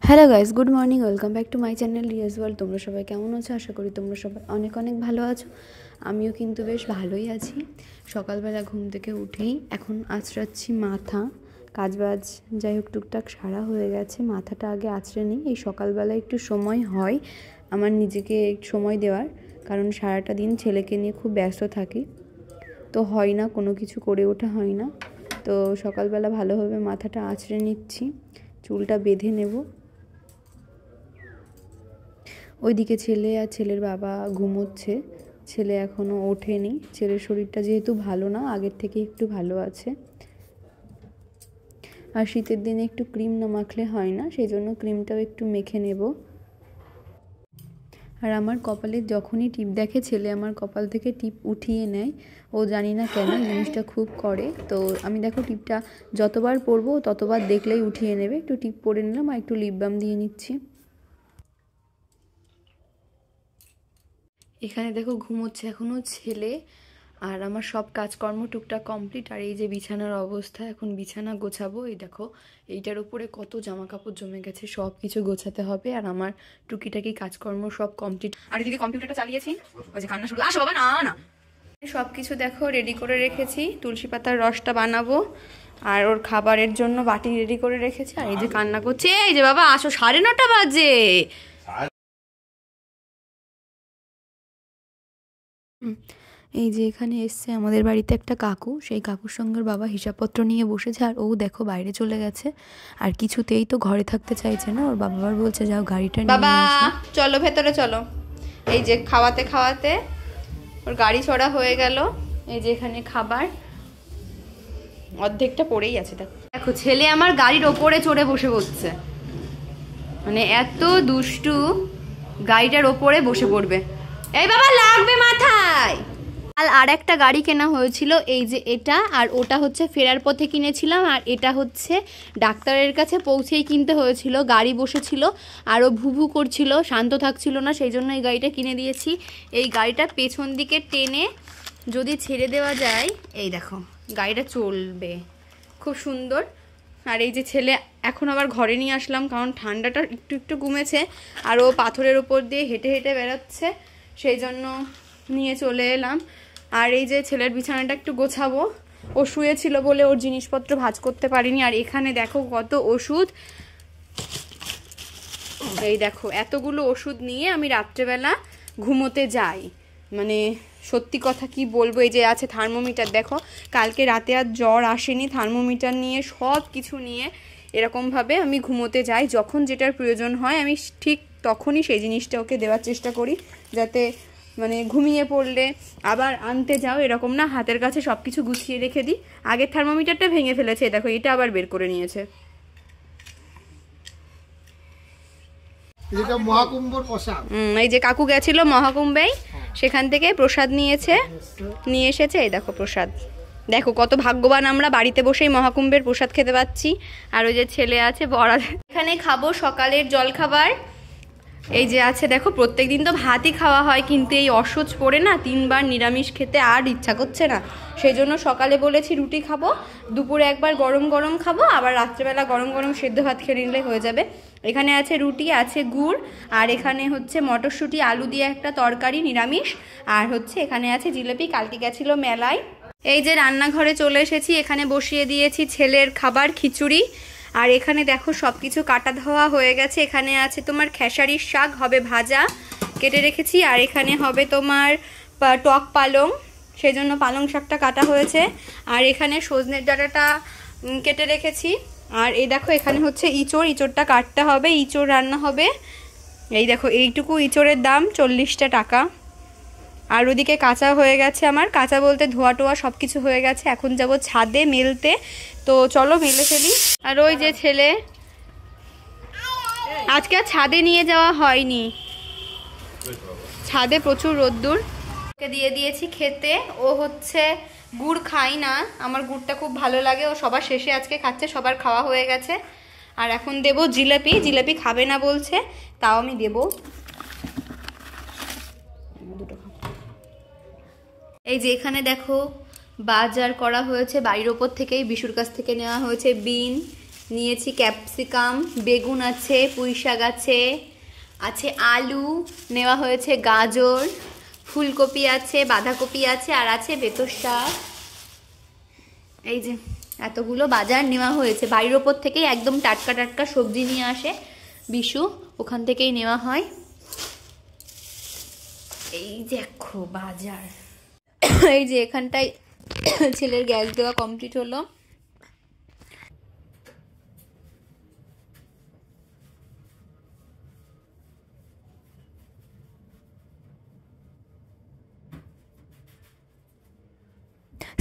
Hello guys, good morning, welcome back to my channel Riaz World. তোমরা সবাই কেমন আছো? আশা করি তোমরা সবাই অনেক অনেক ভালো আছো। আমিও কিন্তু বেশ ভালোই আছি। সকালবেলা ঘুম থেকে উঠেই এখন আঁচড়াচ্ছি মাথা। কাজবাজ যাই হোক টুকটাক সারা হয়ে গেছে, মাথাটা আগে আঁচড়ে নিই। এই সকালবেলা একটু সময় হয় আমার নিজেকে সময় দেওয়ার, কারণ সারাটা দিন ছেলেকে নিয়ে খুব ব্যস্ত থাকি, তো হয় না, কোনো কিছু করে ওঠা হয় না। তো সকালবেলা ভালোভাবে মাথাটা আঁচড়ে নিচ্ছি, চুলটা বেঁধে নেব। ওইদিকে ছেলে আর ছেলের বাবা ঘুমোচ্ছে, ছেলে এখনও ওঠেনি। ছেলের শরীরটা যেহেতু ভালো না, আগের থেকে একটু ভালো আছে। আর শীতের দিনে একটু ক্রিম না মাখলে হয় না, সেই জন্য ক্রিমটাও একটু মেখে নেব। আর আমার কপালে যখনই টিপ দেখে ছেলে আমার কপাল থেকে টিপ উঠিয়ে নেয়। ও জানি না কেন জিনিসটা খুব করে। তো আমি দেখো টিপটা যতবার পরবো ততবার দেখলেই উঠিয়ে নেবে। একটু টিপ পরে নিলাম আর একটু লিপ বাম দিয়ে নিচ্ছি। এখানে দেখো ঘুমোচ্ছে এখনও ছেলে, আর আমার সব কাজকর্ম টুকটাক কমপ্লিট। আর এই যে বিছানার অবস্থা, এখন বিছানা গোছাবো। এই দেখো এইটার উপরে কত জামা কাপড় জমে গেছে, সব কিছু গোছাতে হবে। আর আমার টুকিটাকি কাজকর্ম সব কমপ্লিট। আর এদিকে কম্পিউটারটা চালিয়েছি, ওই যে কান্না শুরু, আসো বাবা না না। সব কিছু দেখো রেডি করে রেখেছি, তুলসী পাতার রসটা বানাবো, আর ওর খাবারের জন্য বাটি রেডি করে রেখেছি। আর এই যে কান্না করছে, এই যে বাবা আসো, 9:30 বাজে। এই যে এখানে এসছে আমাদের বাড়িতে একটা কাকু, সেই কাকুর সঙ্গে বাবা হিসাবপত্র নিয়ে বসেছে। আর ও দেখো বাইরে চলে গেছে, আর কিছুতেই তো ঘরে থাকতে চাইছে না। ওর বাবা আবার বলছে যাও গাড়িটা নিয়ে বাবা আসো। চলো ভেতরে চলো। এই যে খাওয়াতে খাওয়াতে ওর গাড়ি ছড়া হয়ে গেল। এই যে এখানে খাবার অর্ধেকটা পড়েই আছে। দেখো ছেলে আমার গাড়ির ওপরে চড়ে বসে পড়ছে, মানে এত দুষ্টু, গাড়িটার ওপরে বসে পড়বে। এই বাবা লাগবে মাথায়। আর একটা গাড়ি কেনা হয়েছিল, এই যে এটা, আর ওটা হচ্ছে ফেরার পথে কিনেছিলাম। আর এটা হচ্ছে ডাক্তারের কাছে পৌঁছেই কিনতে হয়েছিল। গাড়ি বসেছিল আরও ভুভু করছিল, শান্ত থাকছিল না, সেই জন্য এই গাড়িটা কিনে দিয়েছি। এই গাড়িটা পেছন দিকে টেনে যদি ছেড়ে দেওয়া যায়, এই দেখো গাড়িটা চলবে খুব সুন্দর। আর এই যে ছেলে এখন আবার ঘরে নিয়ে আসলাম, কারণ ঠান্ডাটা একটু একটু কমেছে। আর ও পাথরের ওপর দিয়ে হেঁটে হেঁটে বেরোচ্ছে, সেই জন্য নিয়ে চলে এলাম। আর এই যে ছেলের বিছানাটা একটু গোছাবো, ও শুয়েছিল বলে ওর জিনিসপত্র ভাঁজ করতে পারিনি। আর এখানে দেখো কত ওষুধ, এই দেখো এতগুলো ওষুধ নিয়ে আমি রাত্রেবেলা ঘুমোতে যাই। মানে সত্যি কথা কি বলবো, এই যে আছে থার্মোমিটার, দেখো কালকে রাতে আর জ্বর আসেনি, থার্মোমিটার নিয়ে সব কিছু নিয়ে এরকমভাবে আমি ঘুমোতে যাই। যখন যেটার প্রয়োজন হয় আমি ঠিক তখনই সেই জিনিসটা ওকে দেওয়ার চেষ্টা করি, যাতে মানে ঘুমিয়ে পড়লে আবার আনতে যাও এরকম না, হাতের কাছে সব কিছু গুছিয়ে রেখে দিই। আগের থার্মোমিটারটা ভেঙে ফেলেছে, দেখো এটা আবার বের করে নিয়েছে। এই যে কাকু গেছিল মহাকুম্ভে, সেখান থেকে প্রসাদ নিয়ে এসেছে। এই দেখো প্রসাদ, দেখো কত ভাগ্যবান আমরা, বাড়িতে বসেই মহাকুম্ভের প্রসাদ খেতে পাচ্ছি। আর ওই যে ছেলে আছে বড়া, এখানে খাবো সকালের জলখাবার। এই যে আছে দেখো, প্রত্যেকদিন তো ভাতই খাওয়া হয়, কিন্তু এই অসহ্য পড়ে না 3 বার নিরামিষ খেতে আর ইচ্ছা করছে না। সেই জন্য সকালে বলেছি রুটি খাবো, দুপুরে একবার গরম গরম খাবো, আবার রাত্রেবেলা গরম গরম সেদ্ধ ভাত খেয়ে নিলে হয়ে যাবে। এখানে আছে রুটি, আছে গুড়, আর এখানে হচ্ছে মটরশুঁটি আলু দিয়ে একটা তরকারি নিরামিষ, আর হচ্ছে এখানে আছে জিলেপি, কালকে গেছিলো মেলায়। এই যে রান্নাঘরে চলে এসেছি, এখানে বসিয়ে দিয়েছি ছেলের খাবার খিচুড়ি। আর এখানে দেখো সব কিছু কাটা ধোয়া হয়ে গেছে। এখানে আছে তোমার খেসারির শাক হবে ভাজা, কেটে রেখেছি। আর এখানে হবে তোমার টক পালং, সেই জন্য পালং শাকটা কাটা হয়েছে। আর এখানে সজনের ডাঁটাটা কেটে রেখেছি। আর এই দেখো এখানে হচ্ছে ইঁচড়টা কাটতে হবে, ইঁচড় রান্না হবে। এই দেখো এইটুকু ইঁচড়ের দাম 40 টাকা। আর ওদিকে কাঁচা হয়ে গেছে, আমার কাঁচা বলতে ধোয়া টোয়া সব কিছু হয়ে গেছে। এখন যাব ছাদে মেলতে, তো চলো মেলে ফেলি। আর ওই যে ছেলে, আজকে আর ছাদে নিয়ে যাওয়া হয়নি, ছাদে প্রচুর রোদ্দুর। ওকে দিয়ে দিয়েছি খেতে, ও হচ্ছে গুড় খাই না, আমার গুড়টা খুব ভালো লাগে, ও সবার শেষে আজকে খাচ্ছে, সবার খাওয়া হয়ে গেছে। আর এখন দেব জিলাপি, জিলাপি খাবে না বলছে, তাও আমি দেবো। এই যে এখানে দেখো বাজার করা হয়েছে বাড়ির ওপর থেকেই, বিশুর কাছ থেকে নেওয়া হয়েছে বিন, নিয়েছি ক্যাপসিকাম, বেগুন আছে, পুঁই শাক আছে, আছে আলু, নেওয়া হয়েছে গাজর, ফুলকপি আছে, বাঁধাকপি আছে, আর আছে বেতর শাক। এই যে এতগুলো বাজার নেওয়া হয়েছে। বাড়ির ওপর থেকেই একদম টাটকা টাটকা সবজি নিয়ে আসে বিশু, ওখান থেকেই নেওয়া হয়। এই দেখো বাজার। এই যে এখানটায় ছেলের গ্যাস দেওয়া কমপ্লিট হলো।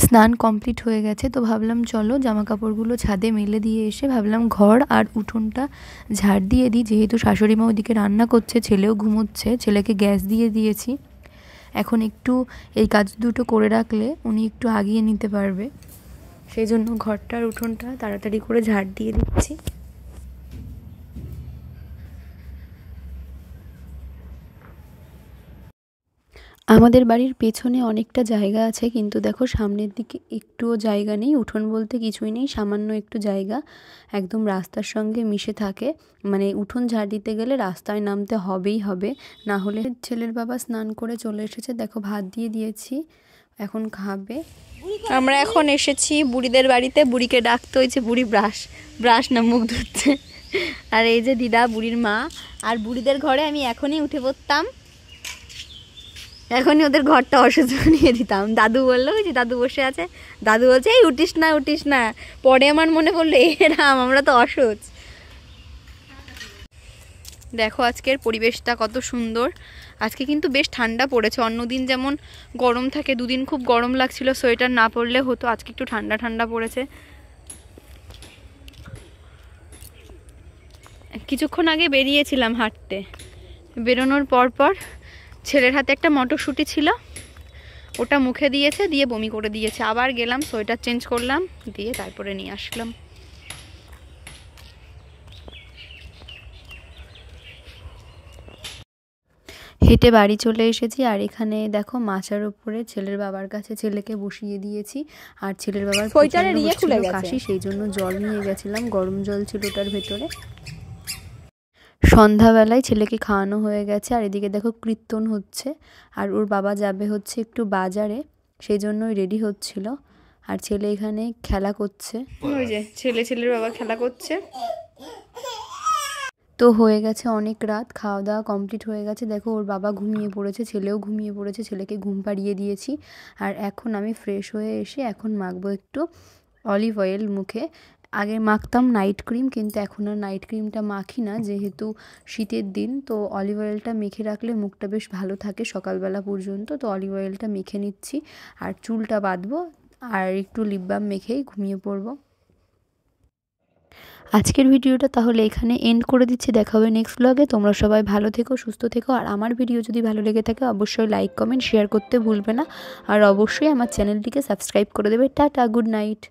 স্নান কমপ্লিট হয়ে গেছে, তো ভাবলাম চলো জামা কাপড়গুলো ছাদে মেলে দিয়ে এসে ভাবলাম ঘর আর উঠোনটা ঝাড় দিয়ে দিই। যেহেতু শাশুড়ি মা ওদিকে রান্না করছে, ছেলেও ঘুমোচ্ছে, ছেলেকে গ্যাস দিয়ে দিয়েছি। এখন একটু এই কাজ দুটো করে রাখলে উনি একটু আগিয়ে নিতে পারবে, সেই জন্য ঘরটার উঠোনটা তাড়াতাড়ি করে ঝাড় দিয়ে দিচ্ছি। আমাদের বাড়ির পেছনে অনেকটা জায়গা আছে, কিন্তু দেখো সামনের দিকে একটুও জায়গা নেই। উঠোন বলতে কিছুই নেই, সামান্য একটু জায়গা একদম রাস্তার সঙ্গে মিশে থাকে। মানে উঠোন ঝাড় দিতে গেলে রাস্তায় নামতে হবেই হবে, না হলে। ছেলের বাবা স্নান করে চলে এসেছে, দেখো ভাত দিয়ে দিয়েছি, এখন খাবে। আমরা এখন এসেছি বুড়িদের বাড়িতে। বুড়িকে ডাকতে হয়েছে, বুড়ি ব্রাশ না মুখ ধুচ্ছে। আর এই যে দিদা, বুড়ির মা। আর বুড়িদের ঘরে আমি এখনই উঠে পড়তাম, এখনই ওদের ঘরটা অসহ্য নিয়ে দিতাম। দাদু বললো, ওই যে দাদু বসে আছে, দাদু বলছে এই উঠিস না। পরে আমার মনে পড়লো এরাম আমরা তো অসহ্য। দেখো আজকের পরিবেশটা কত সুন্দর। আজকে কিন্তু বেশ ঠান্ডা পড়েছে। অন্যদিন যেমন গরম থাকে, দুদিন খুব গরম লাগছিল, সোয়েটার না পরলে হতো। আজকে একটু ঠান্ডা ঠান্ডা পড়েছে। কিছুক্ষণ আগে বেরিয়েছিলাম হাঁটতে, বেরোনোর পর ছেলের হাতে একটা মটরশুঁটি ছিল, ওটা মুখে দিয়েছে, দিয়ে বমি করে দিয়েছে। আবার গেলাম, সোয়েটার চেঞ্জ করলাম, দিয়ে তারপরে নিয়ে আসলাম। হেঁটে বাড়ি চলে এসেছি, আর এখানে দেখো মাচার উপরে ছেলের বাবার কাছে ছেলেকে বসিয়ে দিয়েছি। আর ছেলের বাবার সোয়েটারের ইয়ে খুলে গেছে কাশি, সেই জন্য জল নিয়ে গেছিলাম, গরম জল ছিল ওটার ভেতরে। সন্ধ্যাবেলায় ছেলেকে খাওয়ানো হয়ে গেছে, আর এদিকে দেখো কীর্তন হচ্ছে, আর ওর বাবা যাবে হচ্ছে একটু বাজারে, সেই জন্যই রেডি হচ্ছিল। আর ছেলে এখানে খেলা করছে, ওই যে ছেলের বাবা খেলা করছে। তো হয়ে গেছে অনেক রাত, খাওয়া দাওয়া কমপ্লিট হয়ে গেছে। দেখো ওর বাবা ঘুমিয়ে পড়েছে, ছেলেও ঘুমিয়ে পড়েছে, ছেলেকে ঘুম পাড়িয়ে দিয়েছি। আর এখন আমি ফ্রেশ হয়ে এসে এখন মাখবো একটু অলিভ অয়েল মুখে। আগে মাখতাম নাইট ক্রিম, কিন্তু এখন আর নাইট ক্রিমটা মাখি না, যেহেতু শীতের দিন। তো অলিভ অয়েলটা মেখে রাখলে মুখটা বেশ ভালো থাকে সকালবেলা পর্যন্ত। তো অলিভ অয়েলটা মেখে নিচ্ছি, আর চুলটা বাঁধবো, আর একটু লিপ বাম মেখেই ঘুমিয়ে পড়বো। আজকের ভিডিওটা তাহলে এখানে এন্ড করে দিচ্ছি। দেখা হবে নেক্সট ব্লগে। তোমরা সবাই ভালো থেকো, সুস্থ থেকো। আর আমার ভিডিও যদি ভালো লেগে থাকে অবশ্যই লাইক, কমেন্ট, শেয়ার করতে ভুলবে না। আর অবশ্যই আমার চ্যানেলটিকে সাবস্ক্রাইব করে দেবে। Tata, good night.